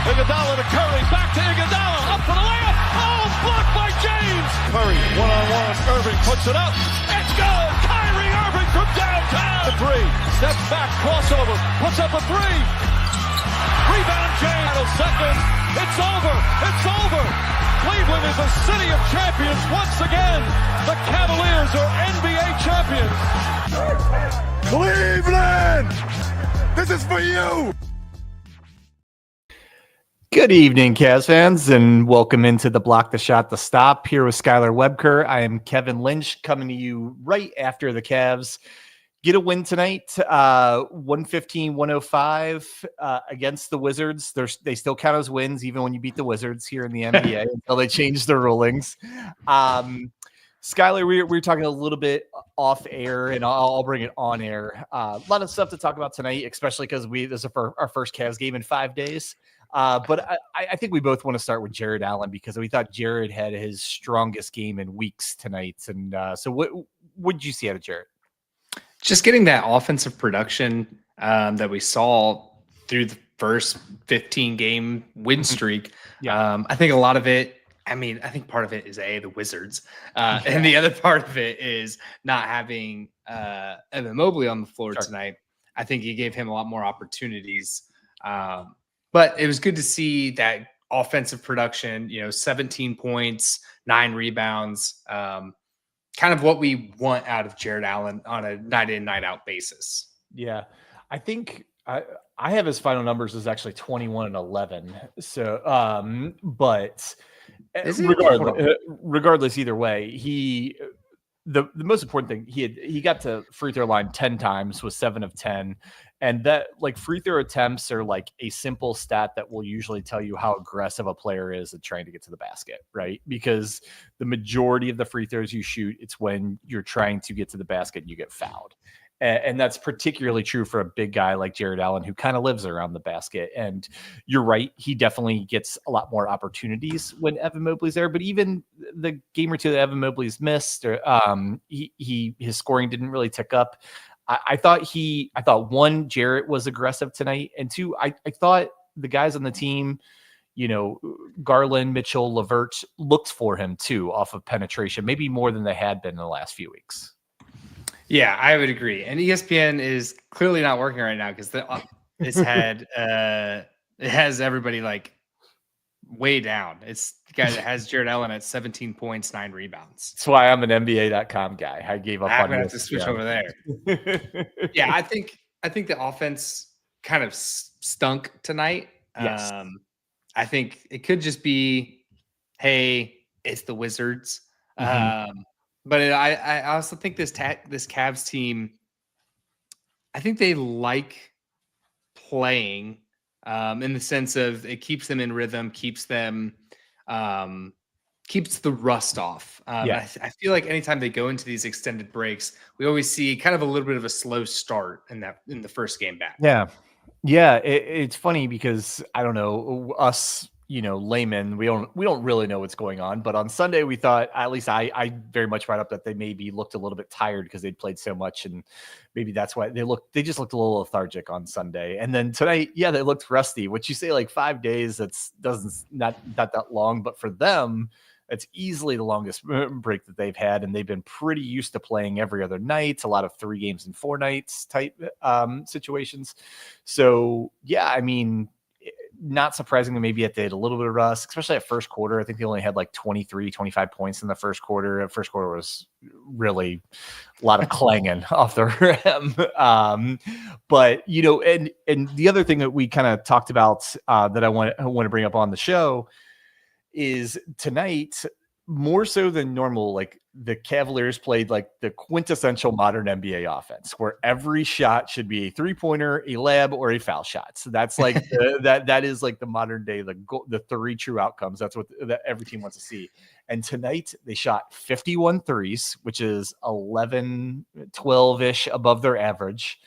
Iguodala to Curry, back to Iguodala, up for the layup. Oh, blocked by James. Curry, one-on-one. Irving puts it up. It's good. Kyrie Irving from downtown. The three, steps back, crossover, puts up a three. Rebound James. Second. It's over. It's over. Cleveland is a city of champions once again. The Cavaliers are NBA champions. Cleveland, this is for you. Good evening, Cavs fans, and welcome into the Block the Shot, the Stop here with Skylar Webker. I am Kevin Lynch coming to you right after the Cavs get a win tonight, 115-105 against the Wizards. They still count as wins even when you beat the Wizards here in the NBA until they change the rulings. Skylar, we were talking a little bit off air, and I'll bring it on air. A lot of stuff to talk about tonight, especially because this is our first Cavs game in 5 days. But I think we both want to start with Jarrett Allen because we thought Jarrett had his strongest game in weeks tonight. And so what did you see out of Jarrett? Just getting that offensive production that we saw through the first 15-game win streak. Yeah. I think a lot of it, I think part of it is the Wizards. And the other part of it is not having Evan Mobley on the floor tonight. I think he gave him a lot more opportunities. But it was good to see that offensive production, 17 points, 9 rebounds, kind of what we want out of Jarrett Allen on a night in, night out basis. Yeah. I think I have his final numbers as actually 21-11. So, but regardless, either way, the most important thing, he got to free throw line 10 times, was 7 of 10. And that, like, free throw attempts are like a simple stat that will usually tell you how aggressive a player is at trying to get to the basket, right? Because the majority of the free throws you shoot, it's when you're trying to get to the basket and you get fouled. And that's particularly true for a big guy like Jarrett Allen, who kind of lives around the basket. And you're right, he definitely gets a lot more opportunities when Evan Mobley's there. But even the game or two that Evan Mobley's missed, his scoring didn't really tick up. I thought one, Jarrett was aggressive tonight, and two, I thought the guys on the team, Garland, Mitchell, LeVert, looked for him too off of penetration, maybe more than they had been in the last few weeks. Yeah, I would agree. And ESPN is clearly not working right now because it has everybody like way down. It's the guy that has Jarrett Allen at 17 points, 9 rebounds. That's why I'm an NBA.com guy. I gave up on I'm gonna have to switch over there. Yeah, I think the offense kind of stunk tonight. Yes. I think it could just be, hey, it's the Wizards. Mm-hmm. But I also think this Cavs team, I think they like playing in the sense of it keeps them in rhythm, keeps them keeps the rust off. I feel like anytime they go into these extended breaks, we always see kind of a little bit of a slow start in the first game back. Yeah. It's funny because I don't know, us, laymen, we don't really know what's going on. But on Sunday, we thought, at least I very much brought up that they maybe looked a little bit tired because they'd played so much, and maybe that's why they just looked a little lethargic on Sunday. And then tonight, they looked rusty. Which you say like 5 days, that's not that long, but for them, it's easily the longest break that they've had, and they've been pretty used to playing every other night, a lot of 3 games in 4 nights type situations. So not surprisingly, maybe they had a little bit of rust, especially at first quarter. I think they only had like 23, 25 points in the first quarter. The first quarter was really a lot of clanging off the rim. But, and the other thing that we kind of talked about that I want to bring up on the show is tonight, more so than normal, like the Cavaliers played like the quintessential modern NBA offense, where every shot should be a 3-pointer, a lab, or a foul shot. So that's like that is like the modern day, the 3 true outcomes. That's what every team wants to see. And tonight they shot 51 threes, which is 11, 12-ish above their average.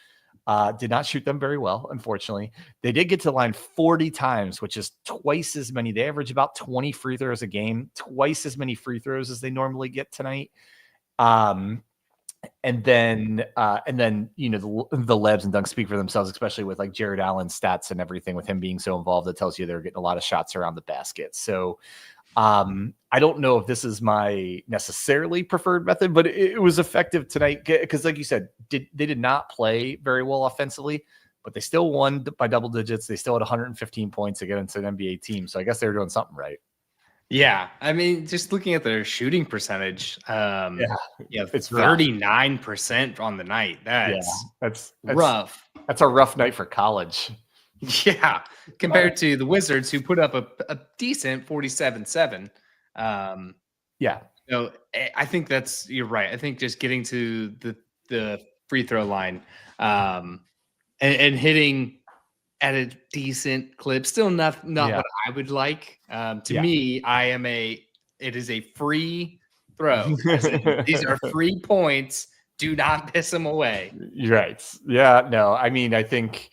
Did not shoot them very well, unfortunately. They did get to the line 40 times, which is twice as many. They average about 20 free throws a game, twice as many free throws as they normally get tonight. And then the Lebs and Dunks speak for themselves, especially with like Jared Allen's stats and everything with him being so involved. That tells you they're getting a lot of shots around the basket. So I don't know if this is my necessarily preferred method, but it was effective tonight because, like you said, they did not play very well offensively, but they still won by double digits. They still had 115 points against an NBA team. So I guess they were doing something right. Yeah, I mean, just looking at their shooting percentage, it's 39% on the night. That's rough. That's a rough night for college. Yeah, compared to the Wizards, who put up a decent 47-7. So I think you're right. I think just getting to the free throw line and hitting at a decent clip, still not what I would like. To me, it is a free throw. These are free points. Do not piss them away. Right. Yeah. No, I mean, I think,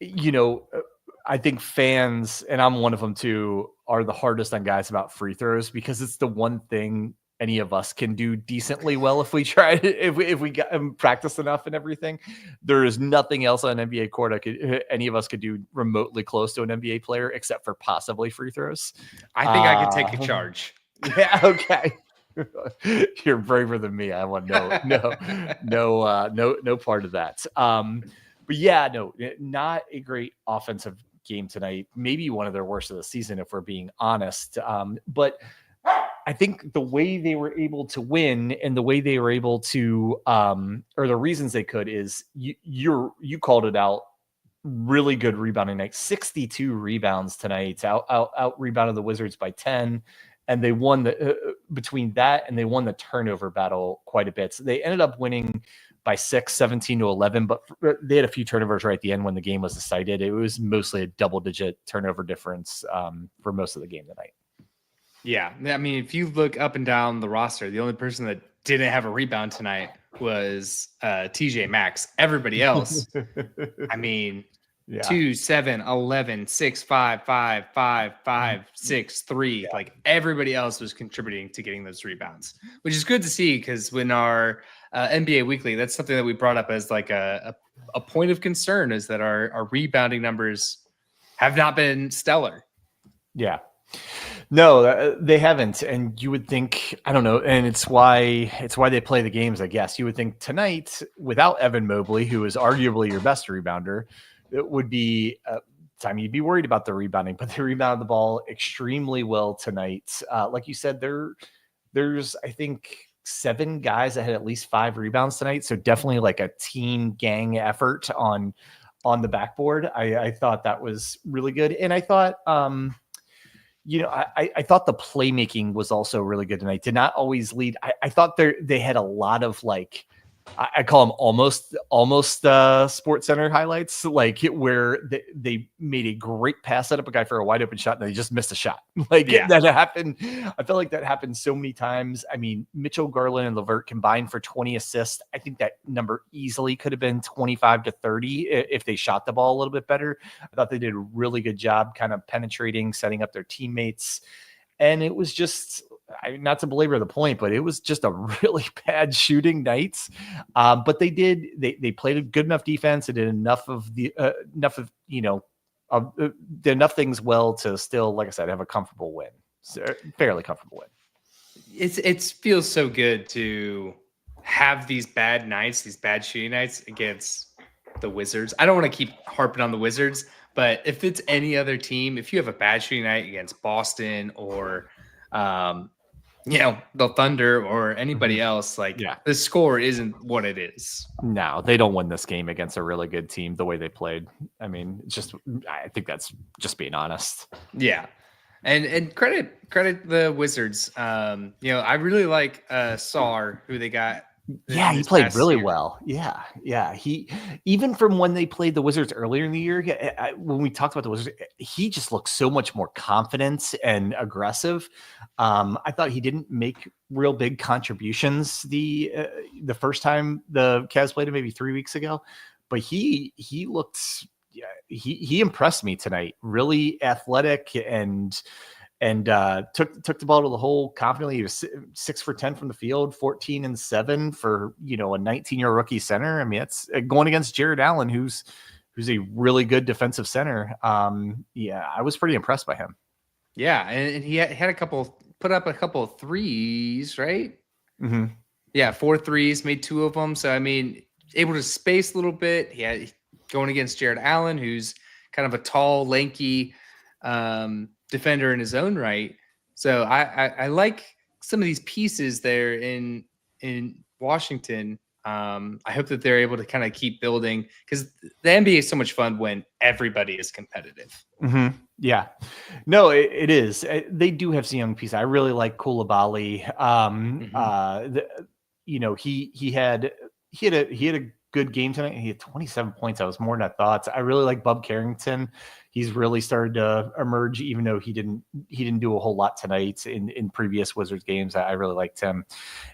I think fans, and I'm one of them too, are the hardest on guys about free throws because it's the one thing any of us can do decently well if we try to, if we got practice enough and everything. There is nothing else on an NBA court any of us could do remotely close to an NBA player except for possibly free throws. I think I could take a charge. Yeah. Okay. You're braver than me. I want no part of that. But yeah, no, not a great offensive game tonight. Maybe one of their worst of the season, if we're being honest. But I think the way they were able to win and the way they were able to, or the reasons they could, is you called it out. Really good rebounding night. 62 rebounds tonight. Out rebounded the Wizards by 10. And they won between that and they won the turnover battle quite a bit. So they ended up winning by 6, 17-11, but they had a few turnovers right at the end when the game was decided. It was mostly a double-digit turnover difference for most of the game tonight. Yeah, I mean, if you look up and down the roster, the only person that didn't have a rebound tonight was TJ Maxx. Everybody else, I mean, 2, 7, 11, 6, 5, 5, 5, 5, 6, 3. Yeah. Like everybody else was contributing to getting those rebounds, which is good to see because when our NBA Weekly, that's something that we brought up as like a point of concern, is that our rebounding numbers have not been stellar. Yeah. No, they haven't. And you would think, I don't know, and it's why they play the games, I guess. You would think tonight, without Evan Mobley, who is arguably your best rebounder, it would be time you'd be worried about the rebounding, but they rebounded the ball extremely well tonight. Like you said, there's, I think, 7 guys that had at least 5 rebounds tonight. So definitely like a team gang effort on the backboard. I thought that was really good. And I thought, I thought the playmaking was also really good tonight. Did not always lead. I thought they had a lot of like, I call them almost Sports Center highlights, like where they made a great pass, set up a guy for a wide open shot, and they just missed a shot. That happened. I felt like that happened so many times. I mean, Mitchell, Garland, and LeVert combined for 20 assists. I think that number easily could have been 25 to 30 if they shot the ball a little bit better. I thought they did a really good job kind of penetrating, setting up their teammates. And it was just, not to belabor the point, but it was just a really bad shooting night. But they played a good enough defense and did enough things well to still, like I said, have a comfortable win. So, fairly comfortable win. It feels so good to have these bad nights, these bad shooting nights against the Wizards. I don't want to keep harping on the Wizards, but if it's any other team, if you have a bad shooting night against Boston or, the Thunder or anybody else, the score isn't what it is. No, they don't win this game against a really good team the way they played. I mean, I think that's just being honest. Yeah. And credit the Wizards. I really like Sarr, who they got. Yeah, he played really well. Yeah. He, even from when they played the Wizards earlier in the year, when we talked about the Wizards, he just looked so much more confident and aggressive. I thought he didn't make real big contributions the first time the Cavs played him maybe 3 weeks ago, but he looked, he impressed me tonight. Really athletic and and took the ball to the hole confidently. He was 6 for 10 from the field, 14 and 7 for, a 19-year rookie center. I mean, it's going against Jared Allen, who's a really good defensive center. Yeah, I was pretty impressed by him. Yeah, and he had put up a couple of threes, right? Mm-hmm. Yeah, 4 threes, made 2 of them. So I mean, able to space a little bit. He had going against Jared Allen, who's kind of a tall, lanky defender in his own right. So I like some of these pieces there in Washington. I hope that they're able to kind of keep building, because the NBA is so much fun when everybody is competitive. Mm-hmm. Yeah, no, it is. They do have some young pieces. I really like Koulibaly. He had a good game tonight. He had 27 points. That was more than I thought. I really like Bub Carrington. He's really started to emerge, even though he didn't do a whole lot tonight in previous Wizards games. I really liked him.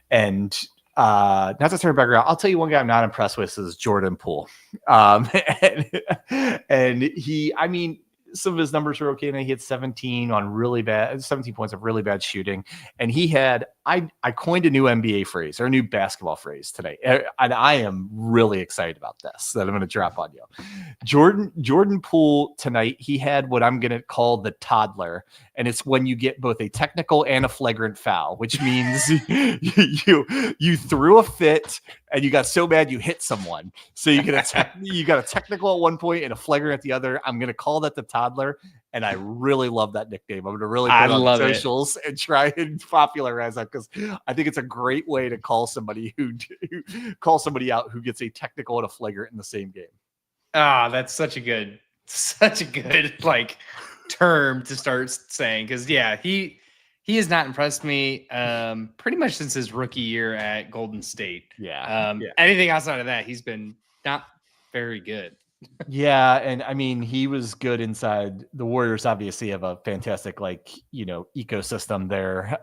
And not to turn back around, I'll tell you one guy I'm not impressed with is Jordan Poole. And he, I mean, some of his numbers are okay. And he had 17 points of really bad shooting. And he had, I coined a new NBA phrase, or a new basketball phrase today. And I am really excited about this that I'm going to drop on you. Jordan Poole tonight, he had what I'm going to call the toddler. And it's when you get both a technical and a flagrant foul, which means you threw a fit and you got so bad you hit someone. So you got a technical at one point and a flagrant at the other. I'm going to call that the toddler. And I really love that nickname. I'm going to really put it on socials and try and popularize that, because I think it's a great way to call somebody who out who gets a technical and a flagrant in the same game. Ah, that's such a good like term to start saying, because yeah, he has not impressed me pretty much since his rookie year at Golden State. Anything outside of that, he's been not very good. Yeah, and I mean, he was good inside. The Warriors obviously have a fantastic ecosystem there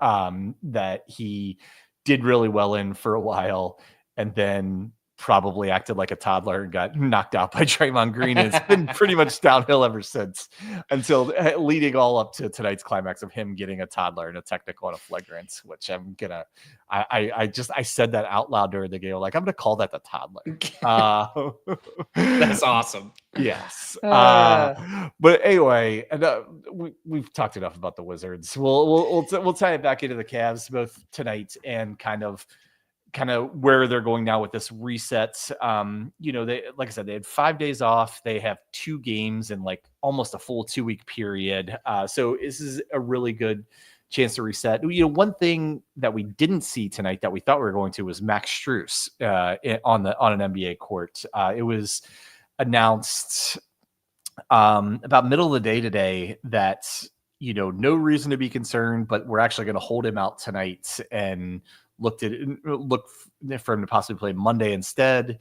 that he did really well in for a while, and then probably acted like a toddler and got knocked out by Draymond Green. And it's been pretty much downhill ever since, until leading all up to tonight's climax of him getting a toddler and a technical and a flagrant, which I said that out loud during the game. Like, I'm going to call that the toddler. That's awesome. Yes. But anyway, and we've talked enough about the Wizards. We'll tie it back into the Cavs both tonight and kind of where they're going now with this reset. They, like I said, they had 5 days off. They have 2 games in like almost a full 2-week period. So this is a really good chance to reset. One thing that we didn't see tonight that we thought we were going to was Max Strus on an NBA court. It was announced about middle of the day today that, no reason to be concerned, but we're actually going to hold him out tonight and look for him to possibly play Monday instead.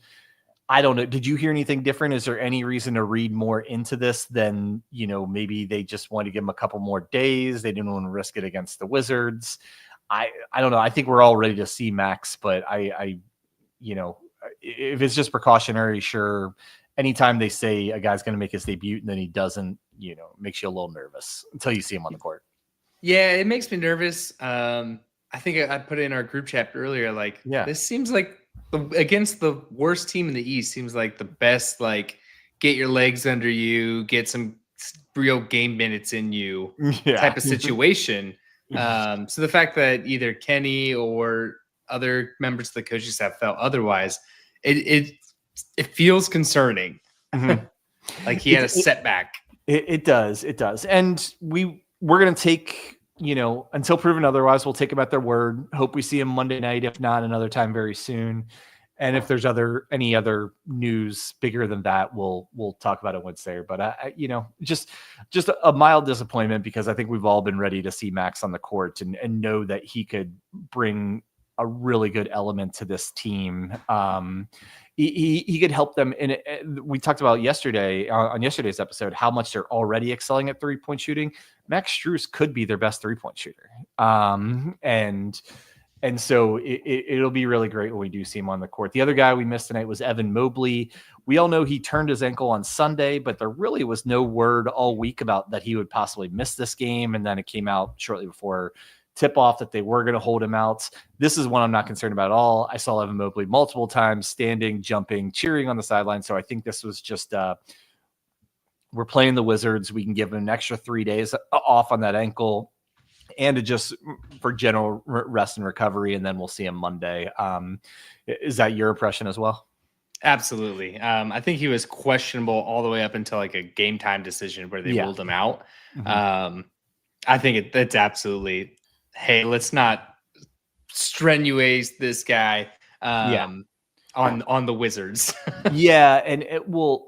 I don't know. Did you hear anything different? Is there any reason to read more into this than, maybe they just wanted to give him a couple more days? They didn't want to risk it against the Wizards. I don't know. I think we're all ready to see Max, but if it's just precautionary, sure. Anytime they say a guy's going to make his debut and then he doesn't, makes you a little nervous until you see him on the court. Yeah, it makes me nervous. I think I put it in our group chat earlier. This seems like against the worst team in the East seems like the best, get your legs under you, get some real game minutes in you type of situation. So the fact that either Kenny or other members of the coaching staff felt otherwise, it feels concerning. Mm-hmm. Like he had a setback. It does. And we're going to take, until proven otherwise, we'll take them at their word. Hope we see him Monday night, if not another time very soon. And if there's any other news bigger than that, we'll talk about it Wednesday. But just a mild disappointment, because I think we've all been ready to see Max on the court and know that he could bring a really good element to this team. He could help them. We talked about yesterday on yesterday's episode how much they're already excelling at 3-point shooting. Max Strus could be their best 3-point shooter. And so it'll be really great when we do see him on the court. The other guy we missed tonight was Evan Mobley. We all know he turned his ankle on Sunday, but there really was no word all week about that he would possibly miss this game. And then it came out shortly before tip-off that they were going to hold him out. This is one I'm not concerned about at all. I saw Evan Mobley multiple times standing, jumping, cheering on the sideline. So I think this was just we're playing the Wizards. We can give him an extra 3 days off on that ankle and to just for general rest and recovery, and then we'll see him Monday. Is that your impression as well? Absolutely. I think he was questionable all the way up until like a game time decision where they ruled him out. Mm-hmm. I think it's absolutely, hey, let's not strenuate this guy on the Wizards. Yeah, and it will.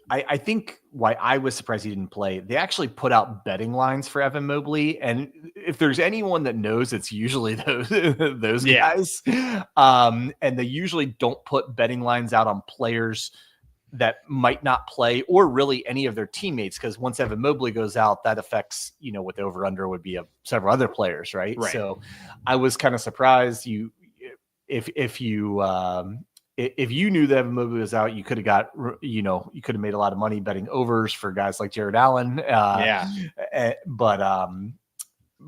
I think why I was surprised he didn't play. They actually put out betting lines for Evan Mobley, and if there's anyone that knows, it's usually those guys. And they usually don't put betting lines out on players that might not play, or really any of their teammates, because once Evan Mobley goes out, that affects what the over under would be of several other players, right? So I was kind of surprised. If you knew that Evan Mobley was out, you could have got, you could have made a lot of money betting overs for guys like Jared Allen. But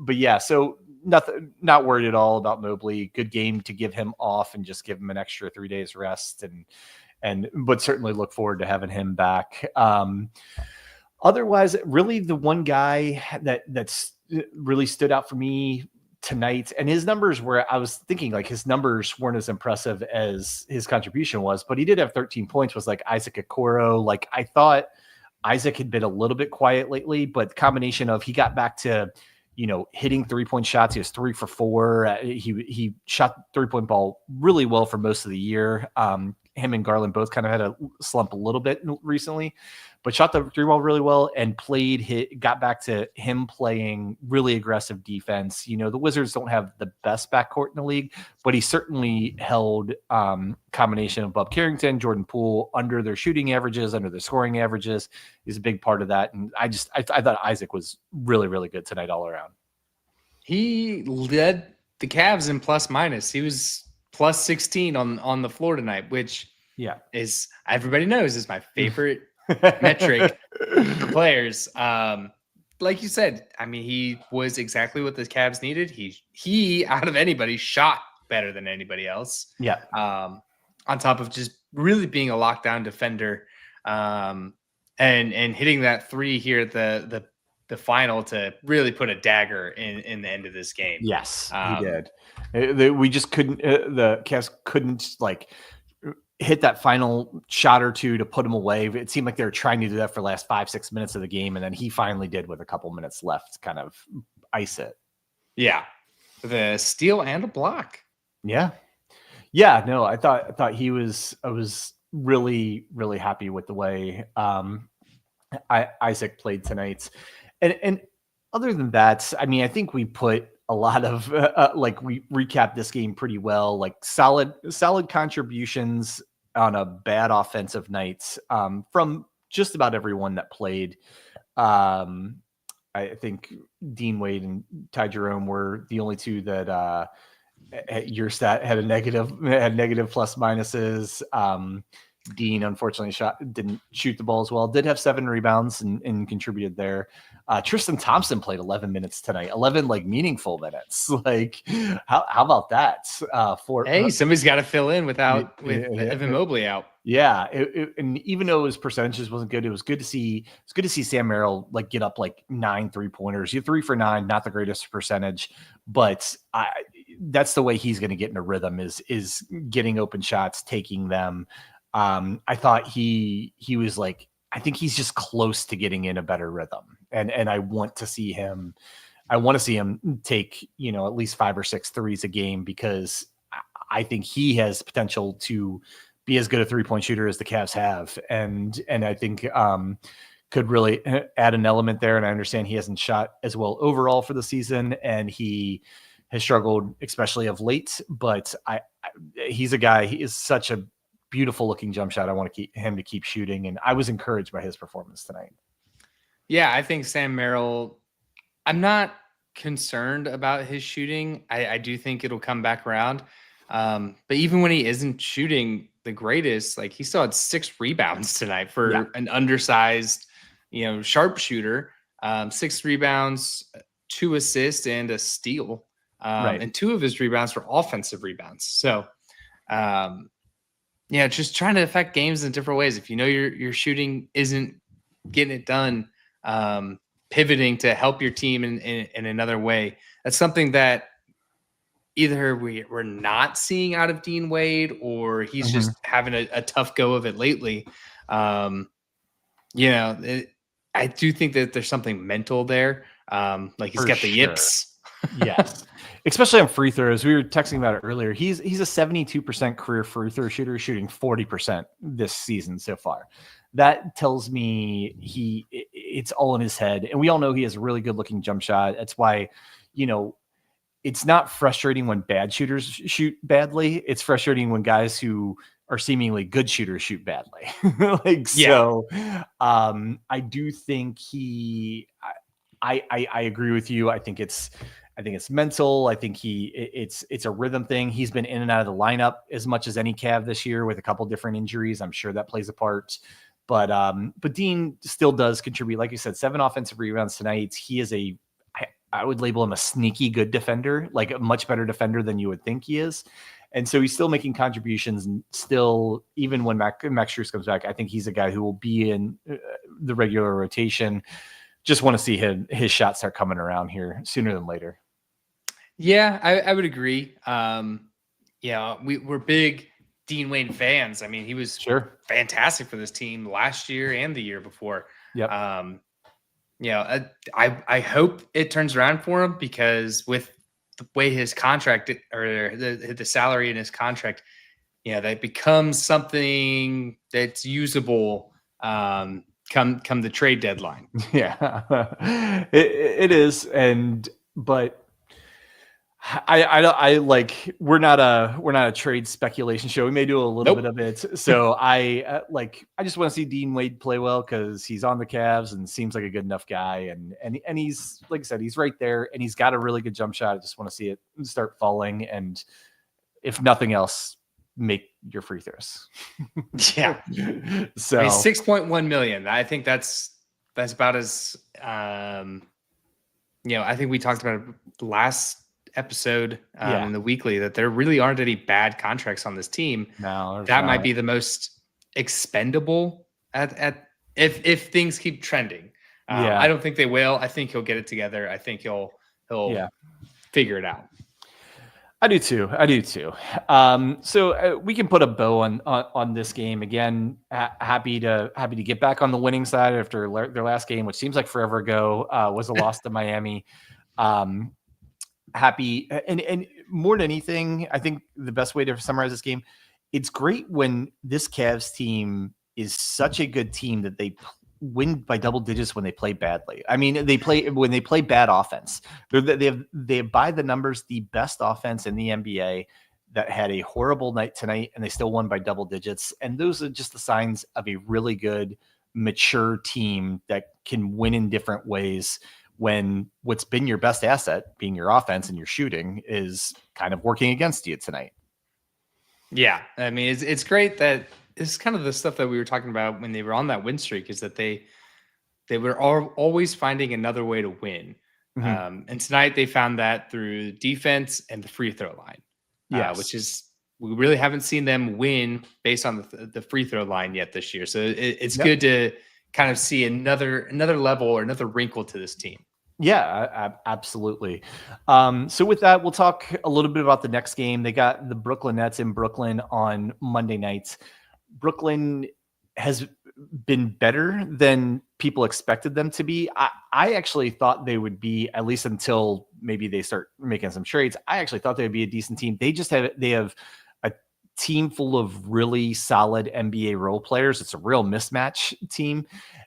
yeah, so not worried at all about Mobley. Good game to give him off and just give him an extra 3 days rest, but certainly look forward to having him back. Otherwise, really the one guy that's really stood out for me tonight, and his numbers were, I was thinking like his numbers weren't as impressive as his contribution was, but he did have 13 points, was like Isaac Okoro. Like I thought Isaac had been a little bit quiet lately, but combination of he got back to, hitting 3-point shots. He was 3 for 4. He shot 3-point ball really well for most of the year. Him and Garland both kind of had a slump a little bit recently, but shot the 3-ball really well and got back to him playing really aggressive defense. The Wizards don't have the best backcourt in the league, but he certainly held combination of Bob Carrington, Jordan Poole under their shooting averages, under their scoring averages. He's a big part of that. And I thought Isaac was really, really good tonight all around. He led the Cavs in plus minus. He was plus 16 on the floor tonight, which is, everybody knows, is my favorite metric for players. Like you said, I mean, he was exactly what the Cavs needed. He out of anybody shot better than anybody else. Yeah. On top of just really being a lockdown defender, and hitting that 3 here at the final to really put a dagger in the end of this game. Yes, he did. We just couldn't. The Cavs couldn't hit that final shot or two to put him away. It seemed like they were trying to do that for the last 5-6 minutes of the game, and then he finally did with a couple minutes left, kind of ice it. Yeah, the steal and a block. Yeah. No, I thought he was. I was really, really happy with the way Isaac played tonight. And other than that, I mean, I think we put a lot of we recapped this game pretty well, like solid contributions on a bad offensive night from just about everyone that played. I think Dean Wade and Ty Jerome were the only two that your stat had negative plus minuses. Dean unfortunately didn't shoot the ball as well. Did have 7 rebounds and contributed there. Tristan Thompson played 11 minutes tonight. 11 meaningful minutes. How about that? Somebody's got to fill in with Evan Mobley out. Yeah, and even though his percentages wasn't good, it was good to see. It's good to see Sam Merrill get up 9 3-pointers. You 3 for 9, not the greatest percentage, but that's the way he's going to get in a rhythm is getting open shots, taking them. I thought he was I think he's just close to getting in a better rhythm, and I want to see him. I want to see him take at least 5 or 6 threes a game, because I think he has potential to be as good a 3-point shooter as the Cavs have, and I think could really add an element there. And I understand he hasn't shot as well overall for the season, and he has struggled, especially of late. But he's a guy. He is such a beautiful looking jump shot. I want to keep shooting, and I was encouraged by his performance tonight. Yeah, I think Sam Merrill, I'm not concerned about his shooting. I do think it'll come back around. But even when he isn't shooting the greatest, like he still had 6 rebounds tonight for an undersized, sharpshooter. 6 rebounds, 2 assists, and a steal. And 2 of his rebounds were offensive rebounds. So, just trying to affect games in different ways. If you know your shooting isn't getting it done, pivoting to help your team in another way. That's something that either we're not seeing out of Dean Wade, or he's just having a tough go of it lately. I do think that there's something mental there. Like he's got the yips. Yes. Especially on free throws. We were texting about it earlier. He's a 72% career free throw shooter, shooting 40% this season so far. That tells me it's all in his head. And we all know he has a really good looking jump shot. That's why, it's not frustrating when bad shooters shoot badly. It's frustrating when guys who are seemingly good shooters shoot badly. I do think I agree with you. I think it's mental. I think it's a rhythm thing. He's been in and out of the lineup as much as any Cav this year with a couple different injuries. I'm sure that plays a part. But Dean still does contribute. Like you said, 7 offensive rebounds tonight. He is I would label him a sneaky good defender, like a much better defender than you would think he is. And so he's still making contributions, and still, even when Max Strus comes back, I think he's a guy who will be in the regular rotation. Just want to see his shots start coming around here sooner than later. Yeah, I would agree. We're big Dean Wade fans. I mean, he was fantastic for this team last year and the year before. Yep. I hope it turns around for him, because with the way his contract or the salary in his contract, that becomes something that's usable come the trade deadline. Yeah, it is. But I like, we're not a trade speculation show. We may do a little bit of it. So I just want to see Dean Wade play well, because he's on the Cavs and seems like a good enough guy. And he's, like I said, he's right there, and he's got a really good jump shot. I just want to see it start falling. And if nothing else, make your free throws. Yeah. So $6.1 million. I think that's about as, I think we talked about it last episode in the weekly, that there really aren't any bad contracts on this team. No, that might be the most expendable if things keep trending. I don't think they will. I think he'll get it together. I think he'll figure it out. I do too. So we can put a bow on this game again. Happy to get back on the winning side after their last game, which seems like forever ago, was a loss to Miami. Happy and more than anything, I think the best way to summarize this game, it's great when this Cavs team is such a good team that they win by double digits when they play badly. I mean, when they play bad offense. They have by the numbers the best offense in the NBA that had a horrible night tonight, and they still won by double digits. And those are just the signs of a really good, mature team that can win in different ways, when what's been your best asset, being your offense and your shooting, is kind of working against you tonight. Yeah. I mean, it's great that it's kind of the stuff that we were talking about when they were on that win streak, is that they were always finding another way to win. Mm-hmm. And tonight they found that through defense and the free throw line, which is, we really haven't seen them win based on the free throw line yet this year. So it's good to kind of see another level or another wrinkle to this team. Yeah, absolutely. So with that, we'll talk a little bit about the next game. They got the Brooklyn Nets in Brooklyn on Monday nights. Brooklyn has been better than people expected them to be. I actually thought they would be, at least until maybe they start making some trades. I actually thought they would be a decent team. They have a team full of really solid NBA role players. It's a real mismatch team.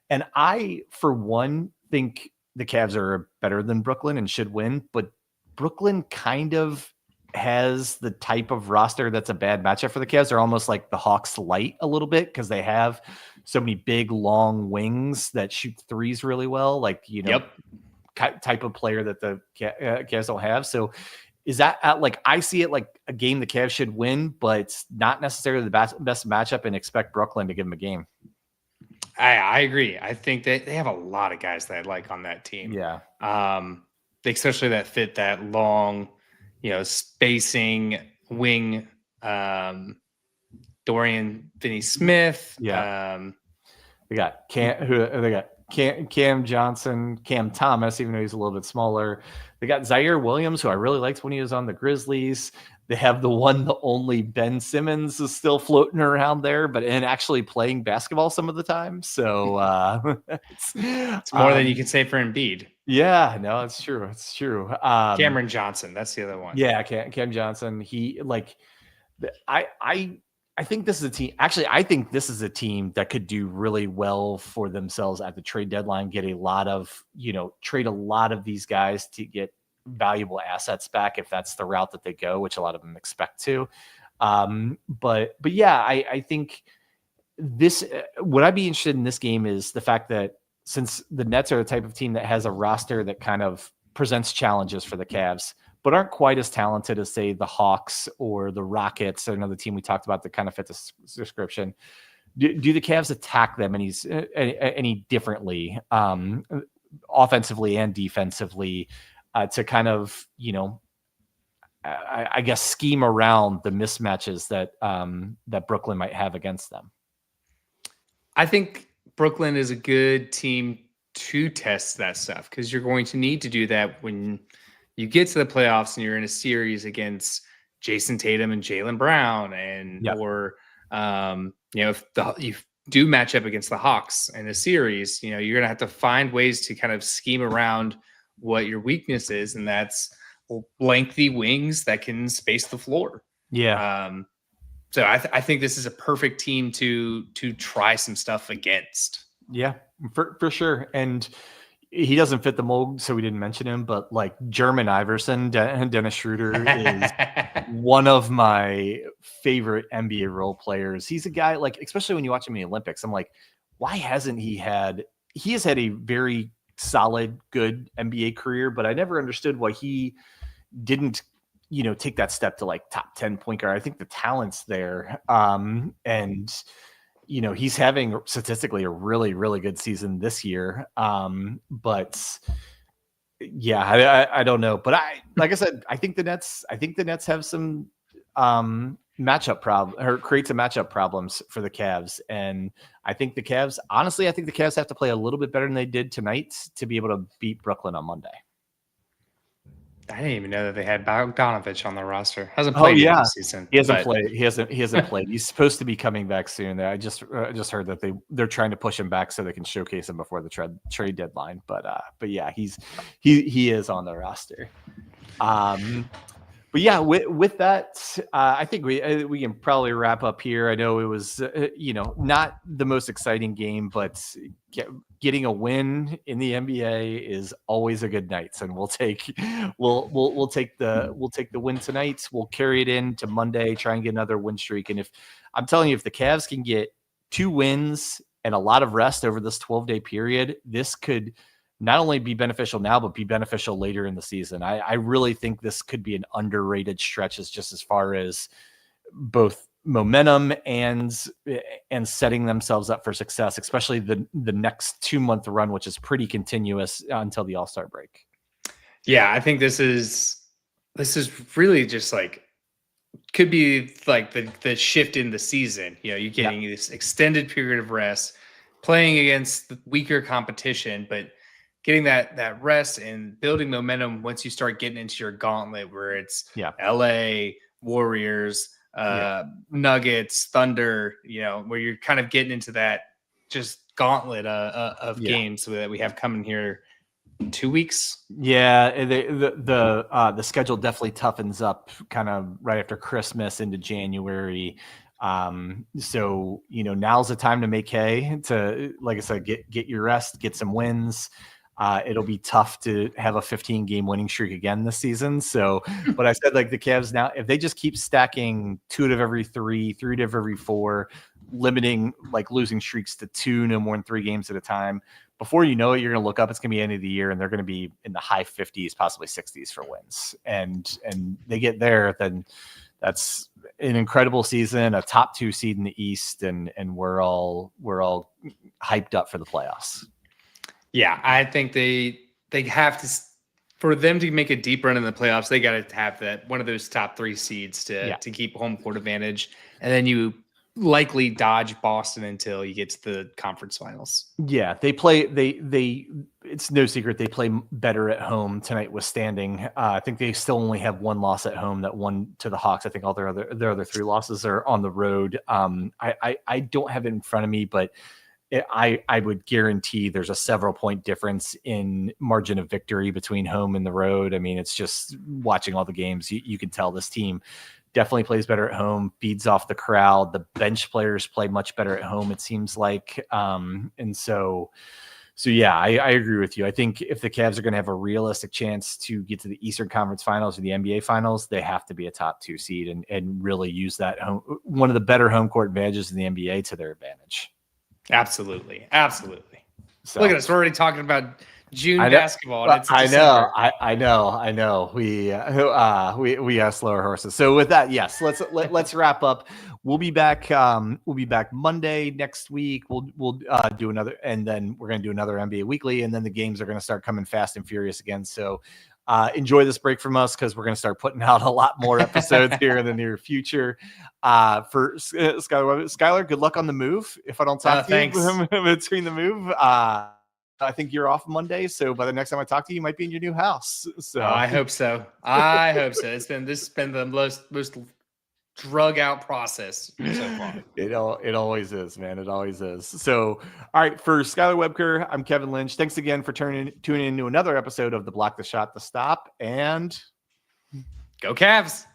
And I, for one, think the Cavs are better than Brooklyn and should win, but Brooklyn kind of has the type of roster that's a bad matchup for the Cavs. They're almost like the Hawks light a little bit, because they have so many big, long wings that shoot threes really well, like, type of player that the Cavs don't have. So is that like, I see it like a game the Cavs should win, but it's not necessarily the best matchup, and expect Brooklyn to give them a game. I agree. I think that they have a lot of guys that I like on that team. Yeah. Especially that fit that long, spacing wing. Dorian Finney-Smith. Yeah. They got Cam Johnson, Cam Thomas, even though he's a little bit smaller. They got Zaire Williams, who I really liked when he was on the Grizzlies. They have the one, the only Ben Simmons is still floating around there, and actually playing basketball some of the time. So it's more than you can say for Embiid. Yeah, no, it's true. It's true. Cameron Johnson, that's the other one. Yeah, Cam Johnson. He I think this is a team. Actually, I think this is a team that could do really well for themselves at the trade deadline. Get a lot of, trade a lot of these guys to get valuable assets back if that's the route that they go, which a lot of them expect to. But yeah, I think this. What I'd be interested in this game is the fact that since the Nets are the type of team that has a roster that kind of presents challenges for the Cavs, but aren't quite as talented as, say, the Hawks or the Rockets, another team we talked about that kind of fit this description. Do the Cavs attack them any differently, offensively and defensively, to kind of, I guess, scheme around the mismatches that Brooklyn might have against them? I think Brooklyn is a good team to test that stuff, because you're going to need to do that when you get to the playoffs and you're in a series against Jason Tatum and Jaylen Brown, or if you do match up against the Hawks in a series, you're going to have to find ways to kind of scheme around what your weakness is, and that's lengthy wings that can space the floor. Yeah. So I think this is a perfect team to try some stuff against. Yeah, for sure. And he doesn't fit the mold, so we didn't mention him, but like German Iverson, Dennis Schroeder is one of my favorite NBA role players. He's a guy, like, especially when you watch him in the Olympics, I'm like, why hasn't he has had a very solid, good NBA career, but I never understood why he didn't, take that step to like top 10 point guard. I think the talent's there. And he's having statistically a really, really good season this year. But yeah, I don't know. But like I said, I think the Nets have some matchup problem, or create some matchup problems for the Cavs. And I think the Cavs have to play a little bit better than they did tonight to be able to beat Brooklyn on Monday. I didn't even know that they had Bogdanovich on the roster. Hasn't played this season. He hasn't played. He hasn't played. He's supposed to be coming back soon. I just heard that they're trying to push him back so they can showcase him before the trade deadline. But yeah, he is on the roster. But yeah, with that, I think we can probably wrap up here. I know it was not the most exciting game, but getting a win in the NBA is always a good night, and we'll take the win tonight. We'll carry it into Monday, try and get another win streak. And if the Cavs can get 2 wins and a lot of rest over this 12-day period, this could not only be beneficial now, but be beneficial later in the season. I really think this could be an underrated stretch as far as both momentum and setting themselves up for success, especially the next 2-month run, which is pretty continuous until the All-Star break. Yeah, I think this is really just like, could be like the shift in the season. You're getting this extended period of rest, playing against the weaker competition, but getting that rest and building momentum once you start getting into your gauntlet, where it's LA, Warriors, Nuggets, Thunder, where you're kind of getting into that just gauntlet of games that we have coming here 2 weeks. Yeah, the schedule definitely toughens up kind of right after Christmas into January. So now's the time to make hay, to, like I said, get your rest, get some wins. It'll be tough to have a 15-game winning streak again this season. So, but I said, like, the Cavs now, if they just keep stacking 2 out of every 3, 3 out of every 4, limiting like losing streaks to 2, no more than 3 games at a time, before you know it, you're going to look up. It's going to be end of the year, and they're going to be in the high 50s, possibly 60s for wins. And they get there, then that's an incredible season, a top 2 seed in the East, and we're all hyped up for the playoffs. Yeah, I think they have to, for them to make a deep run in the playoffs, they got to have that one of those top 3 seeds to keep home court advantage, and then you likely dodge Boston until you get to the conference finals. Yeah, they play. They. It's no secret they play better at home tonight. Withstanding, I think they still only have 1 loss at home. That one to the Hawks. I think all their other 3 losses are on the road. I don't have it in front of me, but I would guarantee there's a several point difference in margin of victory between home and the road. I mean, it's just watching all the games. You can tell this team definitely plays better at home, feeds off the crowd. The bench players play much better at home, it seems like. And so yeah, I agree with you. I think if the Cavs are going to have a realistic chance to get to the Eastern Conference Finals or the NBA Finals, they have to be a top 2 seed and really use that one of the better home court advantages in the NBA to their advantage. Absolutely. So, look at us. We're already talking about June basketball. And it's I December. know. We have slower horses. So with that, yes, let's wrap up. We'll be back. We'll be back Monday next week. We'll do another, and then we're going to do another NBA Weekly, and then the games are going to start coming fast and furious again. So enjoy this break from us, because we're going to start putting out a lot more episodes here in the near future. For Skylar, good luck on the move. If I don't talk to you between the move, I think you're off Monday, so by the next time I talk to you, you might be in your new house. So I hope so. This has been the most drug out process so far. It always is, man. It always is. So, all right, for Skylar Webker, I'm Kevin Lynch. Thanks again for tuning in to another episode of the Block the Shot, the Stop, and go Cavs.